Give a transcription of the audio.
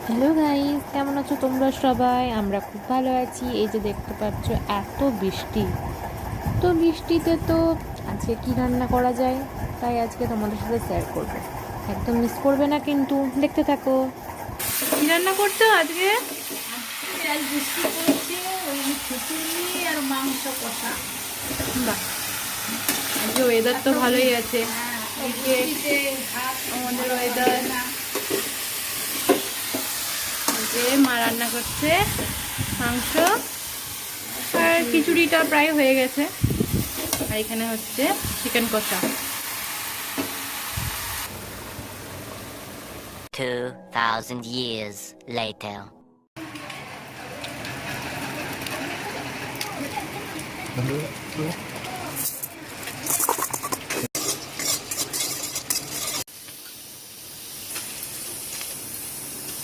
Hello guys, কেমন আছো তোমরা সবাই? আমরা খুব ভালো আছি। এই যে দেখতে পাচ্ছ এত বৃষ্টি, তো বৃষ্টিতে তো আজকে কি রান্না করা যায় তাই আজকে তোমাদের সাথে শেয়ার করব। একদম মিস করবে না কিন্তু, দেখতে থাকো। কি রান্না করছো আজকে? আজ বৃষ্টি পড়ছে, ওই খিচুড়ি আর মাংস কষা। বাহ, আজকে ওয়েদার তো ভালোই আছে। হ্যাঁ, এই আজকে বৃষ্টিতে ভাত আমাদের ভালো ওয়েদার, লাগবে না। যে মা রান্না করছে মাংস, আর খিচুড়িটা প্রায় হয়ে গেছে, আর এখানে হচ্ছে চিকেন কষা। 2,000 years later.